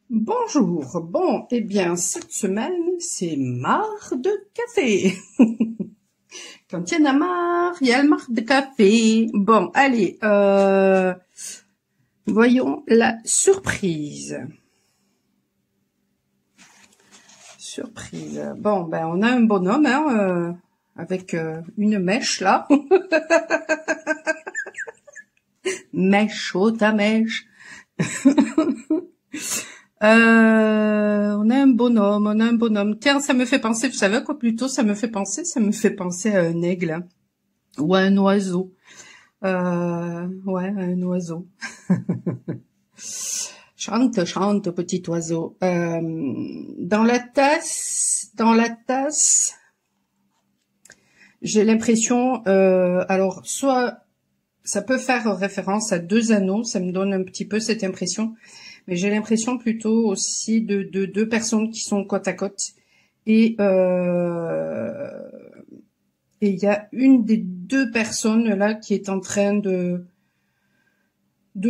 Bonjour, bon, eh bien, cette semaine, c'est marre de café. Quand il y en a marre, il y a le marre de café. Bon, allez, voyons la surprise. Surprise. Bon, ben, on a un bonhomme, hein, avec une mèche, là. Mèche, oh ta mèche. On a un bonhomme. Tiens, ça me fait penser, vous savez quoi plutôt ça me fait penser? Ça me fait penser à un aigle, hein, ou à un oiseau. Ouais, un oiseau. Chante, chante, petit oiseau. Dans la tasse, j'ai l'impression, alors, soit ça peut faire référence à deux anneaux, ça me donne un petit peu cette impression, mais j'ai l'impression plutôt aussi de deux personnes qui sont côte à côte. Et il y a une des deux personnes là qui est en train de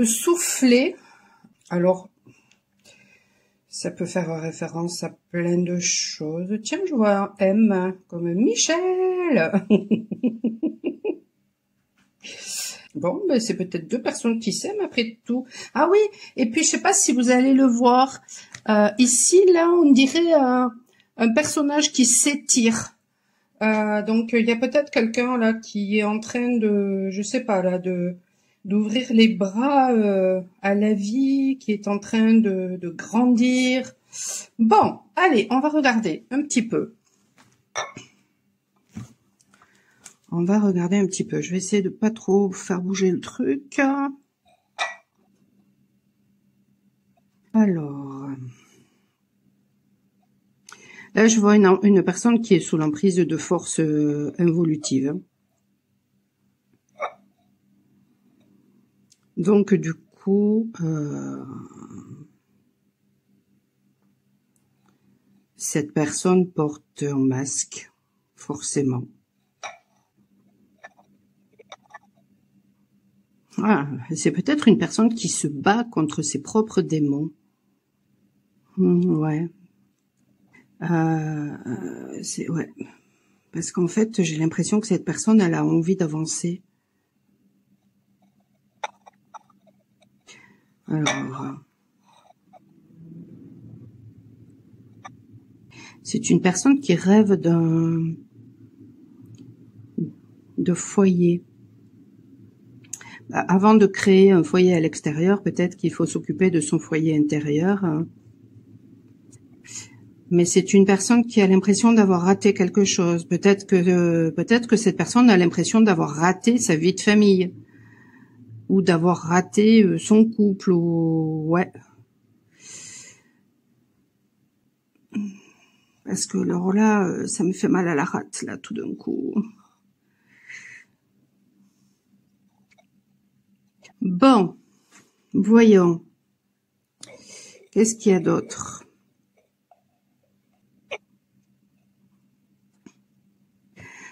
souffler. Alors, ça peut faire référence à plein de choses. Tiens, je vois un M comme Michel. Bon, ben c'est peut-être deux personnes qui s'aiment après tout. Ah oui, et puis je sais pas si vous allez le voir. Ici, là, on dirait un personnage qui s'étire. Donc il y a peut-être quelqu'un là qui est en train de, je sais pas là, d'ouvrir les bras à la vie, qui est en train de grandir. Bon, allez, on va regarder un petit peu. On va regarder un petit peu. Je vais essayer de pas trop faire bouger le truc. Alors, là, je vois une personne qui est sous l'emprise de force involutive. Donc, du coup, cette personne porte un masque, forcément. Ah, c'est peut-être une personne qui se bat contre ses propres démons. Ouais. Ouais. Parce qu'en fait, j'ai l'impression que cette personne, elle a envie d'avancer. Alors, c'est une personne qui rêve de foyer. Avant de créer un foyer à l'extérieur, peut-être qu'il faut s'occuper de son foyer intérieur. Hein. Mais c'est une personne qui a l'impression d'avoir raté quelque chose. Peut-être que cette personne a l'impression d'avoir raté sa vie de famille ou d'avoir raté son couple. Ou ouais. Parce que alors là, ça me fait mal à la rate là tout d'un coup. Bon, voyons. Qu'est-ce qu'il y a d'autre?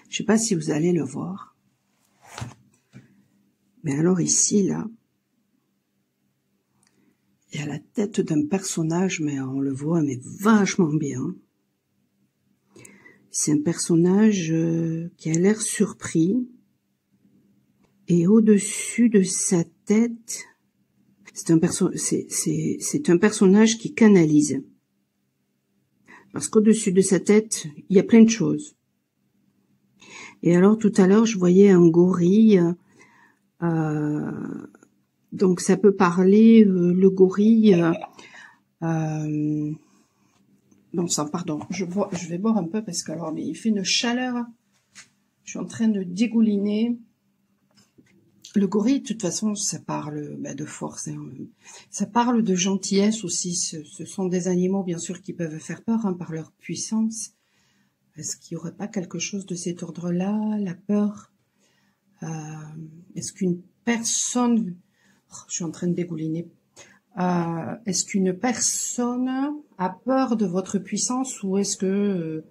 Je sais pas si vous allez le voir. Mais alors ici, là, il y a la tête d'un personnage, mais on le voit, mais vachement bien. C'est un personnage qui a l'air surpris. Et au-dessus de sa tête, c'est un personnage qui canalise. Parce qu'au-dessus de sa tête, il y a plein de choses. Et alors, tout à l'heure, je voyais un gorille. Donc, ça peut parler, le gorille... non, ça, pardon, je vais boire un peu parce que alors, mais il fait une chaleur. Je suis en train de dégouliner. Le gorille, de toute façon, ça parle de force. Hein. Ça parle de gentillesse aussi. Ce sont des animaux, bien sûr, qui peuvent faire peur hein, par leur puissance. Est-ce qu'il n'y aurait pas quelque chose de cet ordre-là, la peur? Est-ce qu'une personne... Oh, je suis en train de dégouliner. Est-ce qu'une personne a peur de votre puissance ou est-ce que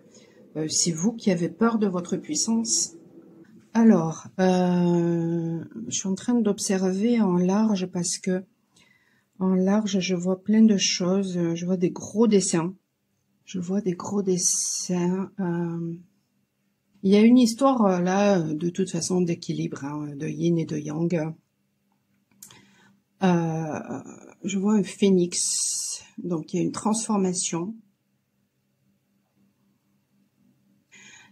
c'est vous qui avez peur de votre puissance? Alors, je suis en train d'observer en large parce que En large, je vois plein de choses. Je vois des gros dessins. Je vois des gros dessins. Il y a une histoire là, de toute façon, d'équilibre, hein, de yin et de yang. Je vois un phénix. Donc, il y a une transformation.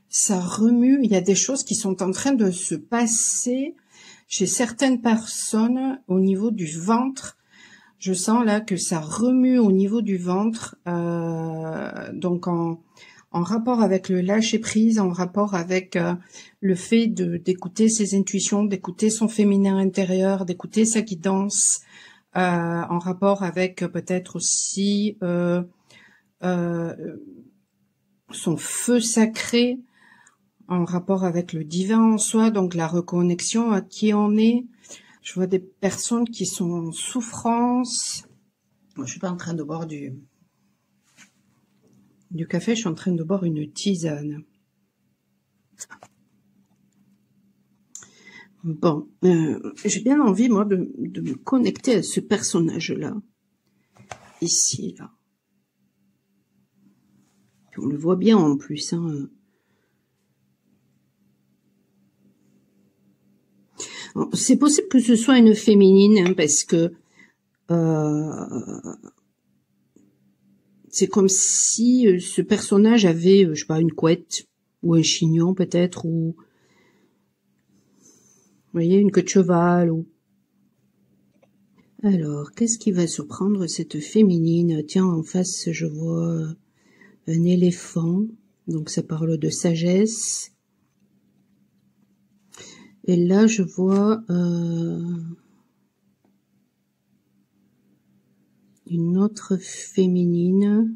Ça remue. Il y a des choses qui sont en train de se passer chez certaines personnes au niveau du ventre. Je sens là que ça remue au niveau du ventre, donc en rapport avec le lâcher prise, en rapport avec le fait d'écouter ses intuitions, d'écouter son féminin intérieur, d'écouter sa guidance, en rapport avec peut-être aussi son feu sacré, en rapport avec le divin en soi, donc la reconnexion à qui on est. Je vois des personnes qui sont en souffrance. Je suis pas en train de boire du café, je suis en train de boire une tisane. Bon, j'ai bien envie, moi, de me connecter à ce personnage-là. Ici, là. On le voit bien en plus, hein. C'est possible que ce soit une féminine, hein, parce que c'est comme si ce personnage avait, je sais pas, une couette ou un chignon peut-être, ou vous voyez, une queue de cheval. Ou... Alors, qu'est-ce qui va surprendre cette féminine? Tiens, en face, je vois un éléphant, donc ça parle de sagesse. Et là, je vois une autre féminine.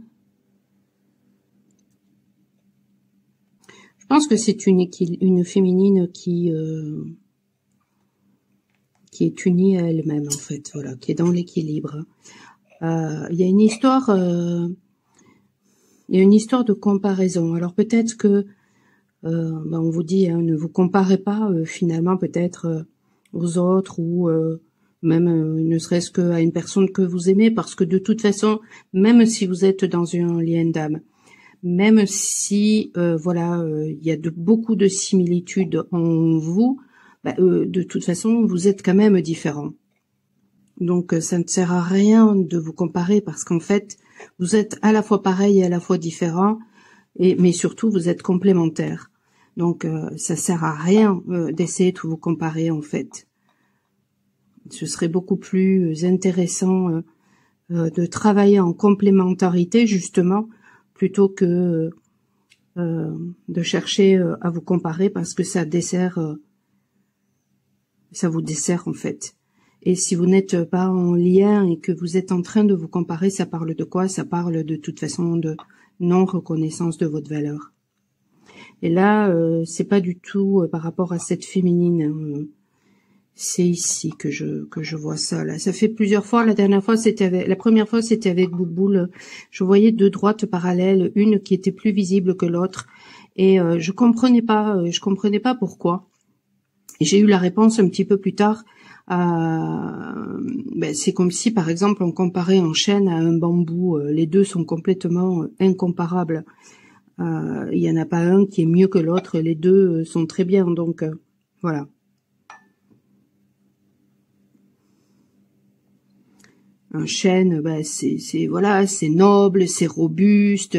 Je pense que c'est une féminine qui est unie à elle-même, en fait, voilà, qui est dans l'équilibre. Il y a une histoire, de comparaison. Alors peut-être que on vous dit, hein, ne vous comparez pas finalement peut-être aux autres ou même ne serait-ce qu'à une personne que vous aimez, parce que de toute façon, même si vous êtes dans un lien d'âme, même si voilà, il y a beaucoup de similitudes en vous, de toute façon, vous êtes quand même différents. Donc ça ne sert à rien de vous comparer, parce qu'en fait, vous êtes à la fois pareil et à la fois différents, mais surtout vous êtes complémentaires. Donc ça sert à rien d'essayer de vous comparer, en fait. Ce serait beaucoup plus intéressant de travailler en complémentarité, justement, plutôt que de chercher à vous comparer, parce que ça vous dessert en fait. Et si vous n'êtes pas en lien et que vous êtes en train de vous comparer, ça parle de quoi? Ça parle de toute façon de non-reconnaissance de votre valeur. Et là, c'est pas du tout par rapport à cette féminine. C'est ici que je vois ça. Là, ça fait plusieurs fois. La première fois, c'était avec Bouboule. Je voyais deux droites parallèles, une qui était plus visible que l'autre, et je comprenais pas pourquoi. Et j'ai eu la réponse un petit peu plus tard. C'est comme si, par exemple, on comparait un chêne à un bambou. Les deux sont complètement incomparables. Il y en a pas un qui est mieux que l'autre. Les deux sont très bien. Donc voilà. Un chêne, c'est voilà, c'est noble, c'est robuste.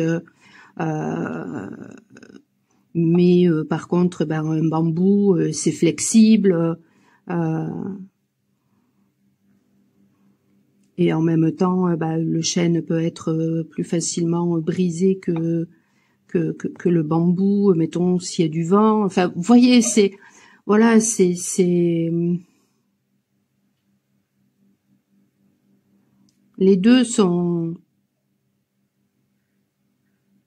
Mais par contre, un bambou, c'est flexible. Et en même temps, le chêne peut être plus facilement brisé que le bambou, mettons, s'il y a du vent. Enfin, vous voyez, c'est les deux sont...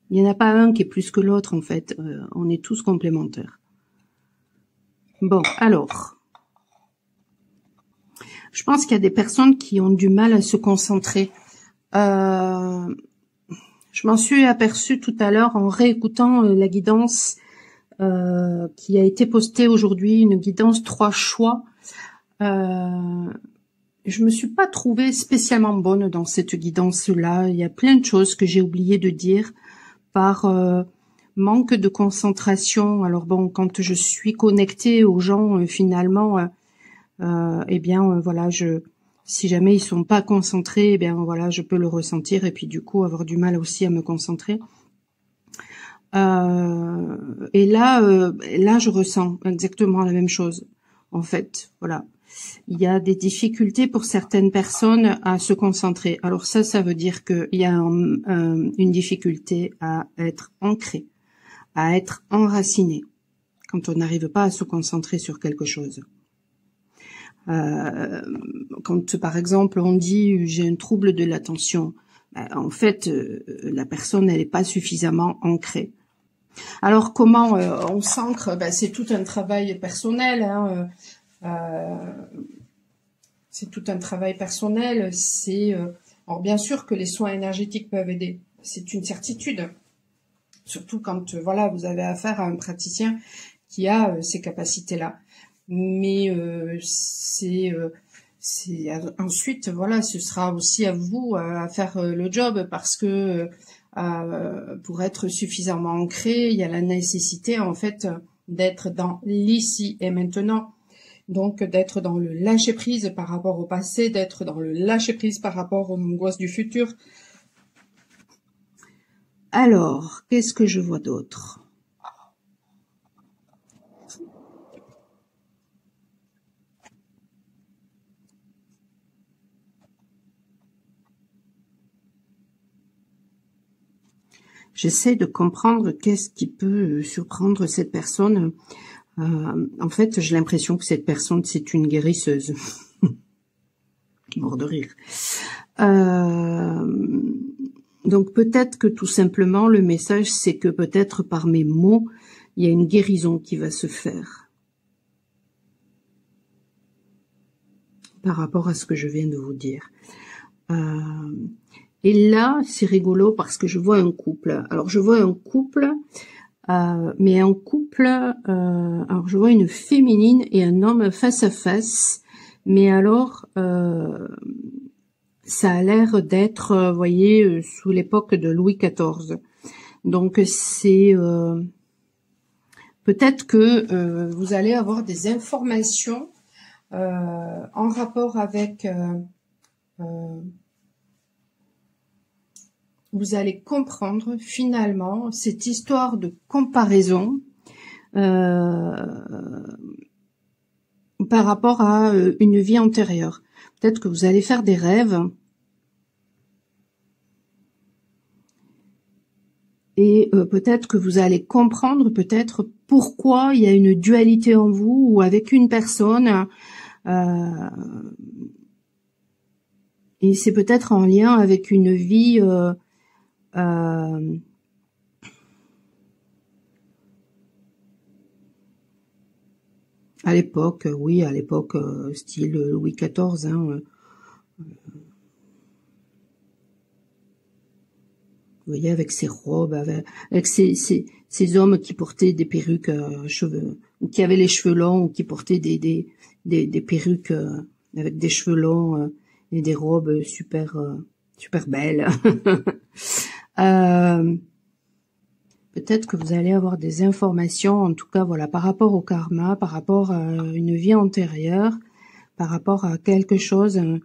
Il n'y en a pas un qui est plus que l'autre, en fait. On est tous complémentaires. Bon, alors... Je pense qu'il y a des personnes qui ont du mal à se concentrer. Je m'en suis aperçue tout à l'heure en réécoutant la guidance qui a été postée aujourd'hui, une guidance 3 choix. je me suis pas trouvée spécialement bonne dans cette guidance-là. Il y a plein de choses que j'ai oublié de dire par manque de concentration. Alors bon, quand je suis connectée aux gens, finalement, eh bien, voilà, si jamais ils sont pas concentrés, eh bien voilà, je peux le ressentir et puis du coup avoir du mal aussi à me concentrer. Et là, je ressens exactement la même chose. En fait, voilà, il y a des difficultés pour certaines personnes à se concentrer. Alors ça veut dire qu'il y a une difficulté à être ancré, à être enraciné, quand on n'arrive pas à se concentrer sur quelque chose. Quand par exemple on dit j'ai un trouble de l'attention, en fait la personne elle n'est pas suffisamment ancrée. Alors comment on s'ancre? C'est tout un travail personnel, hein, c'est tout un travail personnel. Alors bien sûr que les soins énergétiques peuvent aider, c'est une certitude, surtout quand voilà vous avez affaire à un praticien qui a ces capacités-là. Mais ensuite voilà, ce sera aussi à vous à faire le job, parce que pour être suffisamment ancré, il y a la nécessité en fait d'être dans l'ici et maintenant, donc d'être dans le lâcher prise par rapport au passé, d'être dans le lâcher prise par rapport aux angoisses du futur. Alors, qu'est-ce que je vois d'autre? J'essaie de comprendre qu'est-ce qui peut surprendre cette personne. En fait, j'ai l'impression que cette personne, c'est une guérisseuse. Mort de rire. Donc peut-être que tout simplement, le message, c'est que peut-être par mes mots, il y a une guérison qui va se faire. Par rapport à ce que je viens de vous dire. Et là, c'est rigolo parce que je vois un couple. Alors, je vois un couple, mais un couple... alors, je vois une féminine et un homme face à face. Mais alors, ça a l'air d'être, vous voyez, sous l'époque de Louis XIV. Donc, c'est... peut-être que vous allez avoir des informations en rapport avec... vous allez comprendre finalement cette histoire de comparaison par rapport à une vie antérieure. Peut-être que vous allez faire des rêves et peut-être que vous allez comprendre peut-être pourquoi il y a une dualité en vous ou avec une personne. Et c'est peut-être en lien avec une vie à l'époque, oui, à l'époque style Louis XIV, hein, vous voyez, avec ses robes, avec ces hommes qui portaient des perruques cheveux, ou qui avaient les cheveux longs, ou qui portaient des perruques avec des cheveux longs et des robes super belles. Peut-être que vous allez avoir des informations, en tout cas, voilà, par rapport au karma, par rapport à une vie antérieure, par rapport à quelque chose, un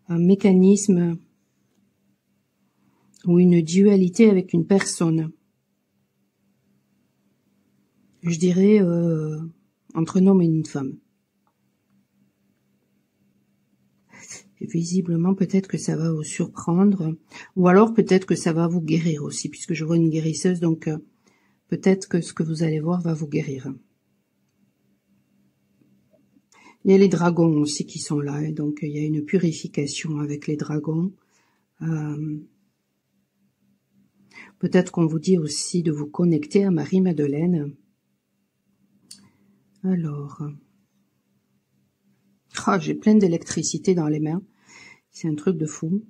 mécanisme ou une dualité avec une personne. Je dirais entre un homme et une femme. Et visiblement, peut-être que ça va vous surprendre, ou alors peut-être que ça va vous guérir aussi, puisque je vois une guérisseuse, donc peut-être que ce que vous allez voir va vous guérir. Il y a les dragons aussi qui sont là, et donc il y a une purification avec les dragons. Peut-être qu'on vous dit aussi de vous connecter à Marie-Madeleine. Alors, j'ai plein d'électricité dans les mains. C'est un truc de fou.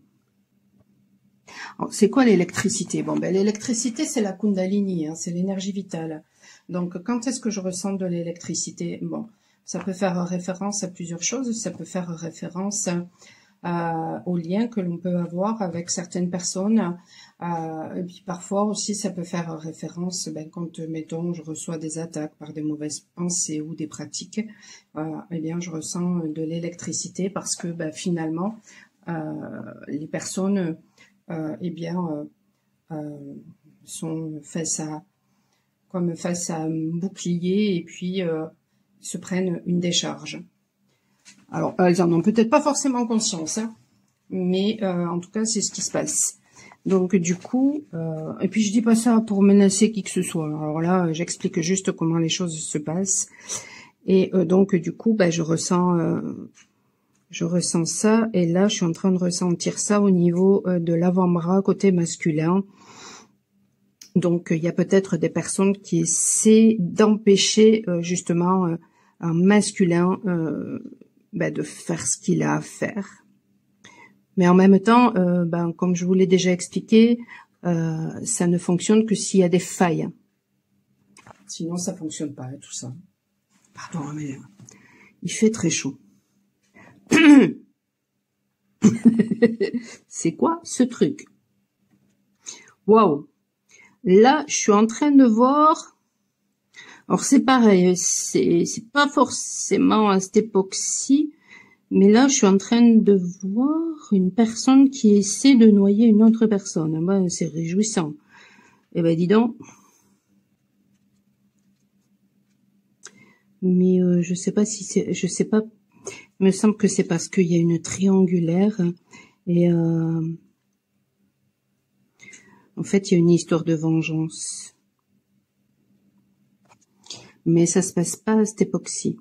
C'est quoi l'électricité? Bon, l'électricité, c'est la Kundalini, hein, c'est l'énergie vitale. Donc, quand est-ce que je ressens de l'électricité? Bon, Ça peut faire référence à plusieurs choses. Ça peut faire référence aux liens que l'on peut avoir avec certaines personnes. Et puis parfois aussi, ça peut faire référence quand, mettons, je reçois des attaques par des mauvaises pensées ou des pratiques. Eh bien, je ressens de l'électricité parce que finalement, les personnes, sont face à un bouclier et puis se prennent une décharge. Alors, elles en ont peut-être pas forcément conscience, hein, mais en tout cas, c'est ce qui se passe. Donc, du coup, et puis je dis pas ça pour menacer qui que ce soit. Alors là, j'explique juste comment les choses se passent. Et donc, du coup, je ressens ça. Et là, je suis en train de ressentir ça au niveau de l'avant-bras côté masculin. Donc, il y a peut-être des personnes qui essaient d'empêcher justement un masculin de faire ce qu'il a à faire. Mais en même temps, comme je vous l'ai déjà expliqué, ça ne fonctionne que s'il y a des failles. Sinon, ça fonctionne pas, tout ça. Pardon, mais il fait très chaud. C'est quoi ce truc? Waouh! Là, je suis en train de voir. Alors c'est pareil, c'est pas forcément à cette époque-ci, mais là, je suis en train de voir une personne qui essaie de noyer une autre personne. C'est réjouissant. Eh ben, dis donc. Mais je sais pas si c'est, je sais pas. Il me semble que c'est parce qu'il y a une triangulaire et en fait, il y a une histoire de vengeance. Mais ça se passe pas à cette époque-ci.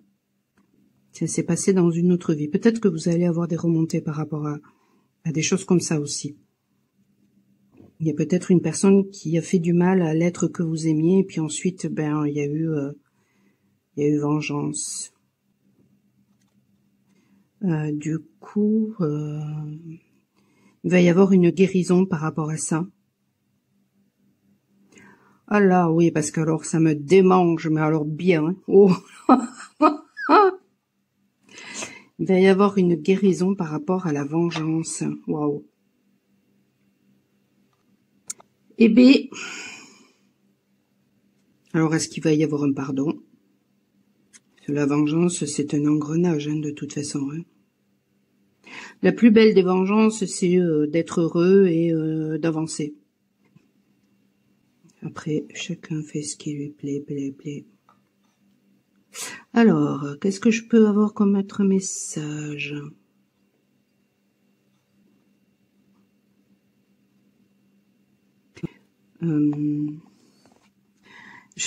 Ça s'est passé dans une autre vie. Peut-être que vous allez avoir des remontées par rapport à des choses comme ça aussi. Il y a peut-être une personne qui a fait du mal à l'être que vous aimiez, et puis ensuite, il y a eu vengeance. Du coup, il va y avoir une guérison par rapport à ça. Ah là, oui, parce que alors ça me démange, mais alors bien. Hein. Oh. Il va y avoir une guérison par rapport à la vengeance. Waouh. Eh bien, alors est-ce qu'il va y avoir un pardon? La vengeance, c'est un engrenage, de toute façon. Hein. La plus belle des vengeances, c'est d'être heureux et d'avancer. Après, chacun fait ce qui lui plaît. Alors, qu'est-ce que je peux avoir comme autre message? Je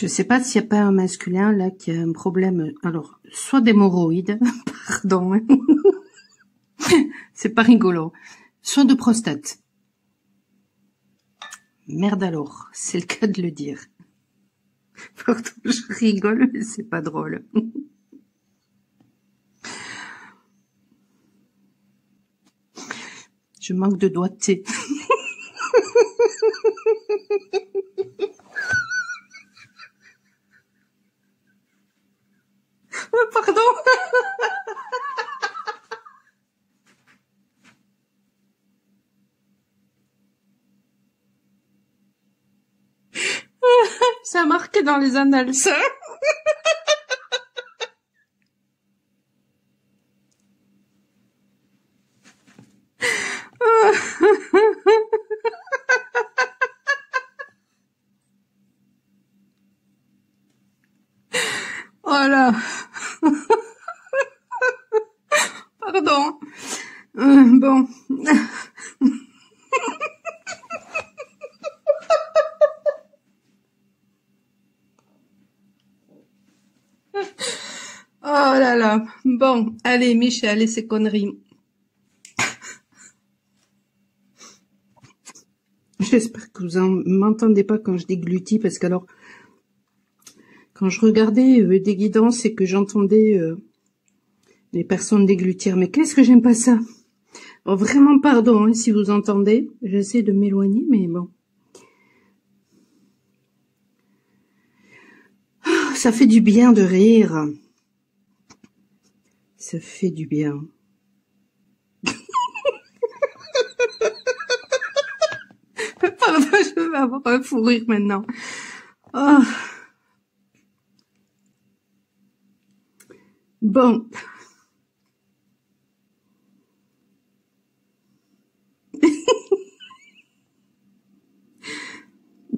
sais pas s'il n'y a pas un masculin là qui a un problème. Alors, soit d'hémorroïdes, pardon, c'est pas rigolo, soit de prostate. Merde alors, c'est le cas de le dire. Pardon, je rigole, mais c'est pas drôle. Je manque de doigté. Pardon. Ça a marqué dans les annales, ça. Voilà. Pardon. Bon. Oh là là. Bon, allez, Michel, et ses conneries. J'espère que vous m'entendez pas quand je déglutis, parce que alors, quand je regardais des guidances et que j'entendais les personnes déglutir, mais qu'est-ce que j'aime pas ça. Bon, vraiment pardon, hein, si vous entendez. J'essaie de m'éloigner, mais bon. Ça fait du bien de rire. Ça fait du bien. Pardon, je vais avoir un fou rire maintenant. Oh. Bon.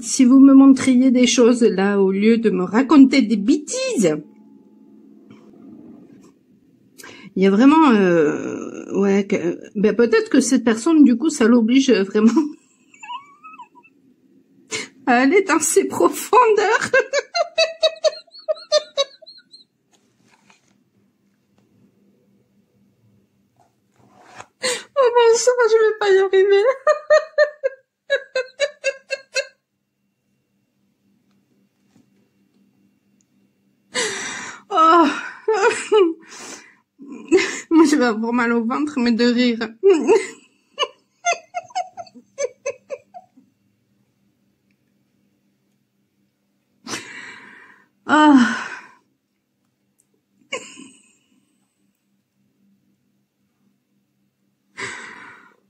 Si vous me montriez des choses là, au lieu de me raconter des bêtises. Il y a vraiment... ouais, ben peut-être que cette personne, du coup, ça l'oblige vraiment à aller dans ses profondeurs. Oh bon sang, je vais pas y arriver. Oh. Moi, je vais avoir mal au ventre, mais de rire. Ah.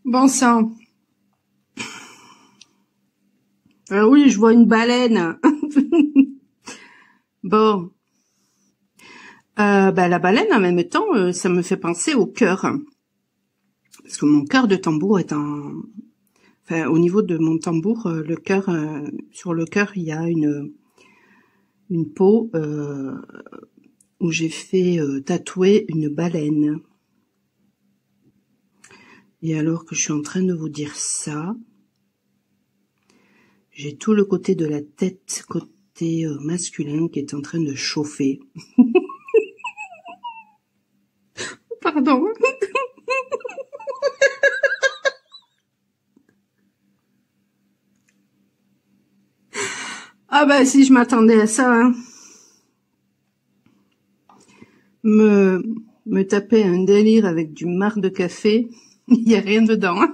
Bon sang. Oui, je vois une baleine. Bon. Bah, la baleine, en même temps, ça me fait penser au cœur. Parce que mon cœur de tambour est en... Enfin, au niveau de mon tambour, le cœur, sur le cœur, il y a une peau où j'ai fait tatouer une baleine. Et alors que je suis en train de vous dire ça, j'ai tout le côté de la tête, côté masculin, qui est en train de chauffer. Pardon. Ah bah si je m'attendais à ça, hein. Me taper un délire avec du marc de café, il y a rien dedans. Hein.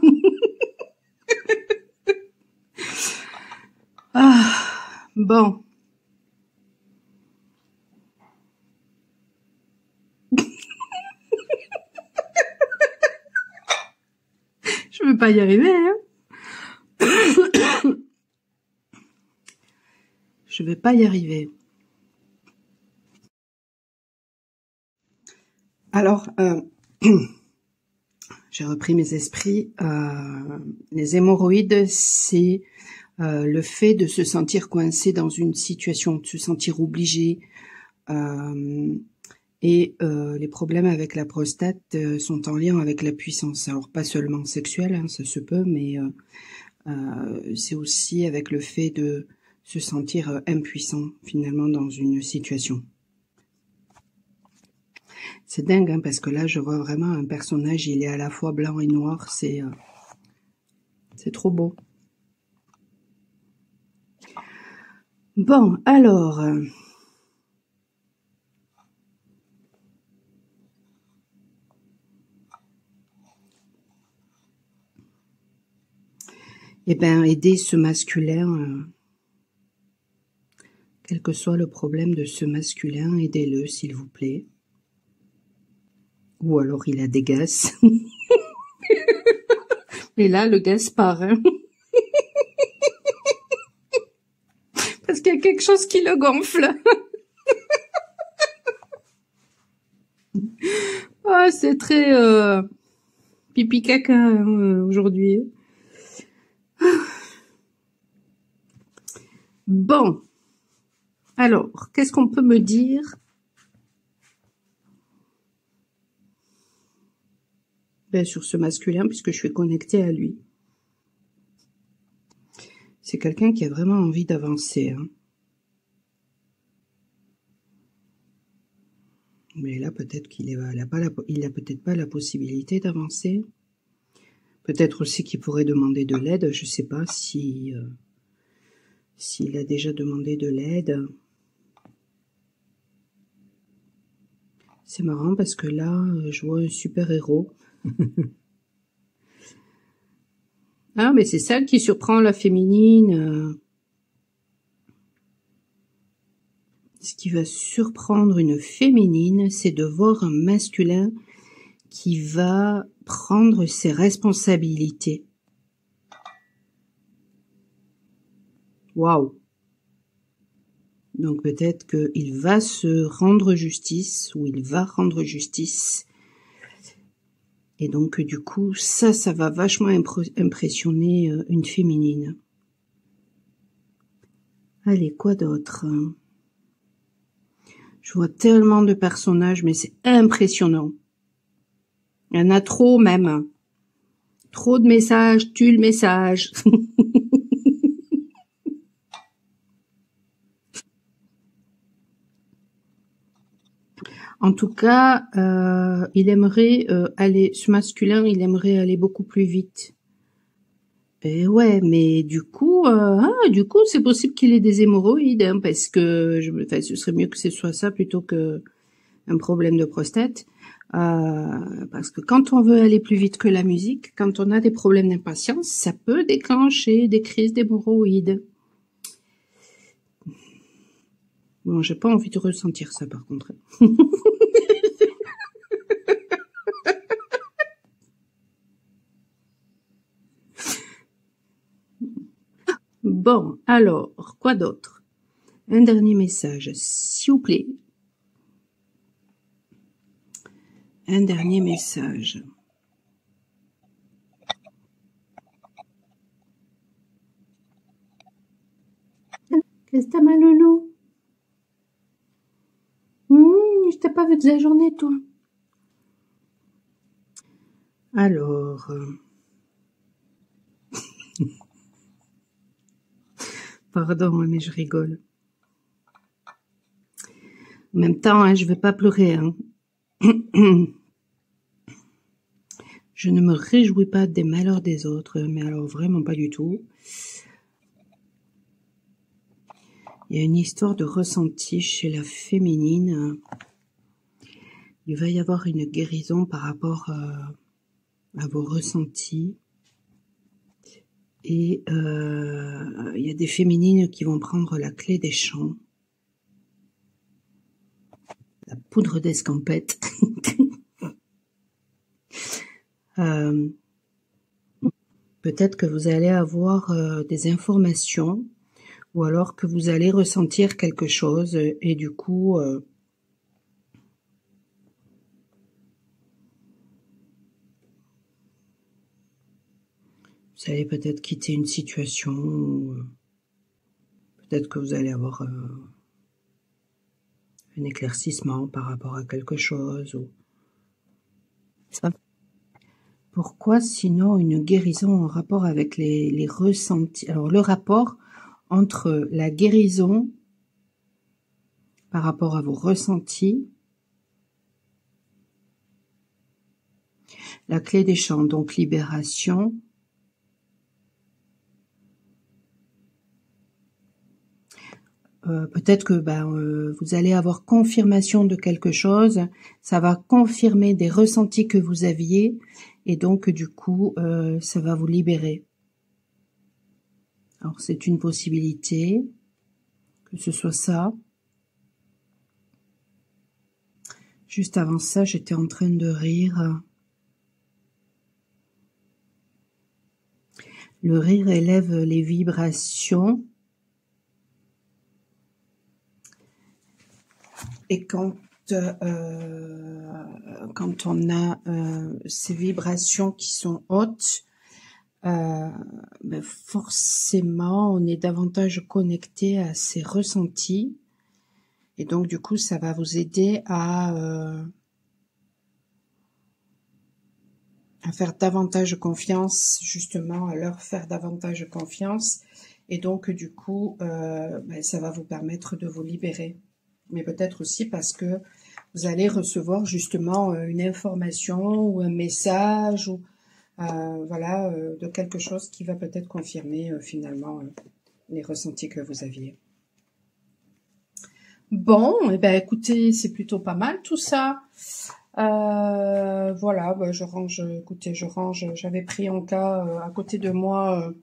Ah, bon. Je vais pas y arriver, hein. Je vais pas y arriver. Alors, j'ai repris mes esprits. Les hémorroïdes, c'est le fait de se sentir coincé dans une situation, de se sentir obligé. Et les problèmes avec la prostate sont en lien avec la puissance. Alors pas seulement sexuelle, hein, ça se peut, mais c'est aussi avec le fait de se sentir impuissant finalement dans une situation. C'est dingue, hein, parce que là je vois vraiment un personnage, il est à la fois blanc et noir, c'est trop beau. Bon, alors... eh ben, aider ce masculin, quel que soit le problème de ce masculin, aidez-le, s'il vous plaît. Ou alors il a des gaz. Et là, le gaz part. Hein. Parce qu'il y a quelque chose qui le gonfle. Ah, c'est très pipi caca hein, aujourd'hui. Bon. Alors, qu'est-ce qu'on peut me dire? Ben, sur ce masculin, puisque je suis connectée à lui. C'est quelqu'un qui a vraiment envie d'avancer. Hein. Mais là, peut-être qu'il a peut-être pas la possibilité d'avancer. Peut-être aussi qu'il pourrait demander de l'aide. Je sais pas si s'il a déjà demandé de l'aide. C'est marrant parce que là, je vois un super-héros. Ah, mais c'est ça qui surprend la féminine. Ce qui va surprendre une féminine, c'est de voir un masculin qui va prendre ses responsabilités. Waouh! Donc peut-être qu'il va se rendre justice, ou il va rendre justice. Et donc du coup, ça va vachement impressionner une féminine. Allez, quoi d'autre? Je vois tellement de personnages, mais c'est impressionnant. Il y en a trop même. Trop de messages, tue le message. En tout cas, il aimerait ce masculin, il aimerait aller beaucoup plus vite. Et ouais, mais du coup, c'est possible qu'il ait des hémorroïdes, hein, parce que ce serait mieux que ce soit ça plutôt que un problème de prostate. Parce que quand on veut aller plus vite que la musique, quand on a des problèmes d'impatience, ça peut déclencher des crises d'hémorroïdes. Bon, j'ai pas envie de ressentir ça par contre. Bon, alors, quoi d'autre? Un dernier message, s'il vous plaît. Un dernier message. Qu'est-ce que t'as mal, loulou? Je t'ai pas vu de la journée, toi. Alors... Pardon, mais je rigole. En même temps, hein, je vais pas pleurer. Hein. Je ne me réjouis pas des malheurs des autres, mais alors vraiment pas du tout. Il y a une histoire de ressenti chez la féminine. Il va y avoir une guérison par rapport à vos ressentis. Et il y a des féminines qui vont prendre la clé des champs. La poudre d'escampette. Peut-être que vous allez avoir des informations ou alors que vous allez ressentir quelque chose et du coup vous allez peut-être quitter une situation ou peut-être que vous allez avoir un éclaircissement par rapport à quelque chose ou ça. Pourquoi sinon une guérison en rapport avec les ressentis? Alors le rapport entre la guérison par rapport à vos ressentis, la clé des champs, donc libération, peut-être que vous allez avoir confirmation de quelque chose, ça va confirmer des ressentis que vous aviez et donc du coup ça va vous libérer. Alors c'est une possibilité que ce soit ça. Juste avant ça, j'étais en train de rire. Le rire élève les vibrations. Et quand on a ces vibrations qui sont hautes, forcément, on est davantage connecté à ces ressentis. Et donc, du coup, ça va vous aider à faire davantage confiance, justement, à leur faire davantage confiance. Et donc, du coup, ça va vous permettre de vous libérer. Mais peut-être aussi parce que vous allez recevoir justement une information ou un message ou de quelque chose qui va peut-être confirmer finalement les ressentis que vous aviez. Bon, et écoutez, c'est plutôt pas mal tout ça. Voilà, je range. Écoutez, je range. J'avais pris en cas à côté de moi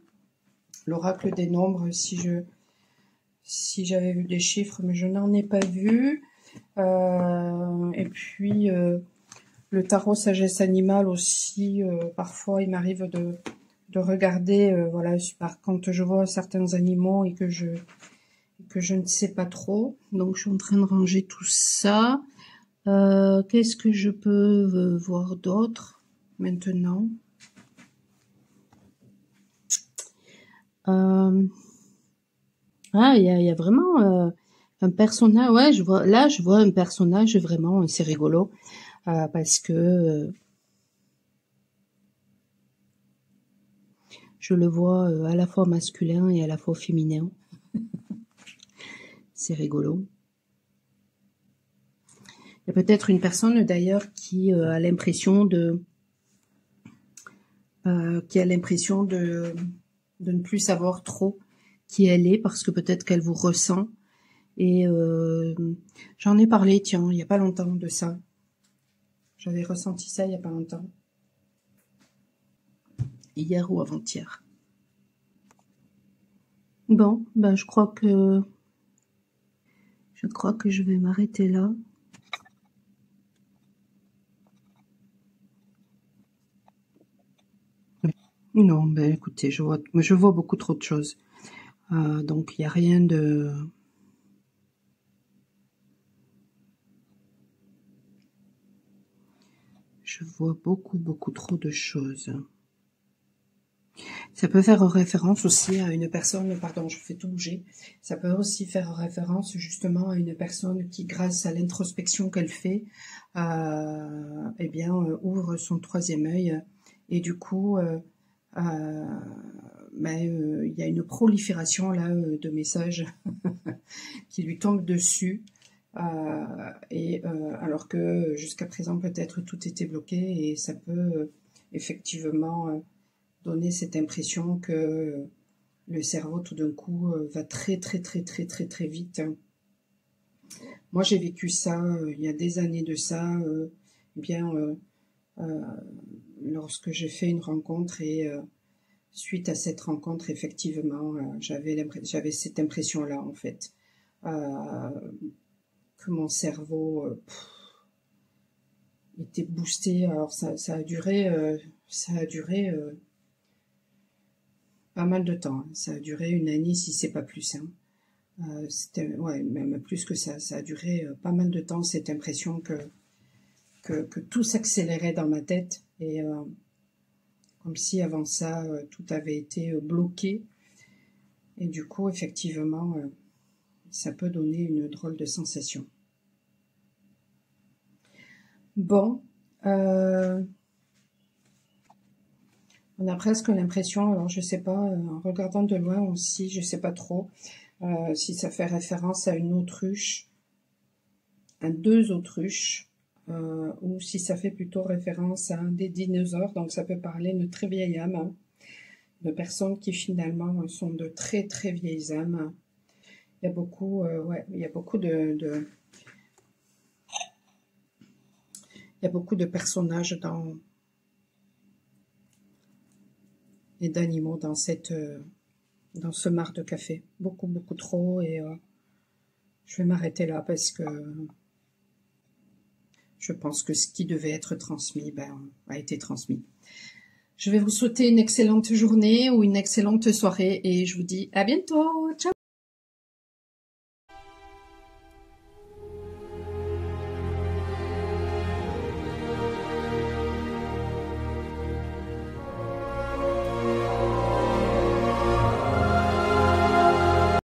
l'oracle des nombres. si j'avais vu des chiffres, mais je n'en ai pas vu. Et puis, le tarot sagesse animale aussi, parfois, il m'arrive de regarder, voilà, quand je vois certains animaux et que je ne sais pas trop. Donc, je suis en train de ranger tout ça. Qu'est-ce que je peux voir d'autre maintenant? Ah, il y a vraiment un personnage. Ouais, je vois un personnage vraiment, c'est rigolo parce que je le vois à la fois masculin et à la fois féminin. C'est rigolo. Il y a peut-être une personne d'ailleurs qui a l'impression de ne plus savoir trop qui elle est parce que peut-être qu'elle vous ressent. Et j'en ai parlé, tiens, il n'y a pas longtemps de ça. J'avais ressenti ça il n'y a pas longtemps. Hier ou avant-hier. Bon, ben je crois que je vais m'arrêter là. Non, ben écoutez, je vois beaucoup trop de choses. Donc il n'y a rien de... Je vois beaucoup trop de choses. Ça peut faire référence aussi à une personne, pardon, je fais tout bouger. Ça peut aussi faire référence justement à une personne qui, grâce à l'introspection qu'elle fait, eh bien, ouvre son troisième œil. Et du coup, il y a une prolifération là de messages qui lui tombent dessus. Alors que jusqu'à présent peut-être tout était bloqué et ça peut effectivement donner cette impression que le cerveau tout d'un coup va très vite. Moi j'ai vécu ça il y a des années de ça, lorsque j'ai fait une rencontre et suite à cette rencontre effectivement j'avais cette impression là en fait. Que mon cerveau était boosté. Alors ça a duré pas mal de temps. Ça a duré une année si c'est pas plus. C'était même plus que ça. Ça a duré pas mal de temps cette impression que tout s'accélérait dans ma tête et comme si avant ça tout avait été bloqué. Et du coup effectivement ça peut donner une drôle de sensation. Bon, on a presque l'impression, alors je sais pas, en regardant de loin aussi, je sais pas trop si ça fait référence à une autruche, à deux autruches, ou si ça fait plutôt référence à un des dinosaures, donc ça peut parler de très vieille âme, hein, de personnes qui finalement sont de très vieilles âmes. Il y a beaucoup, il y a beaucoup de personnages et d'animaux dans ce mar de café. Beaucoup trop et je vais m'arrêter là parce que je pense que ce qui devait être transmis a été transmis. Je vais vous souhaiter une excellente journée ou une excellente soirée et je vous dis à bientôt. Ciao!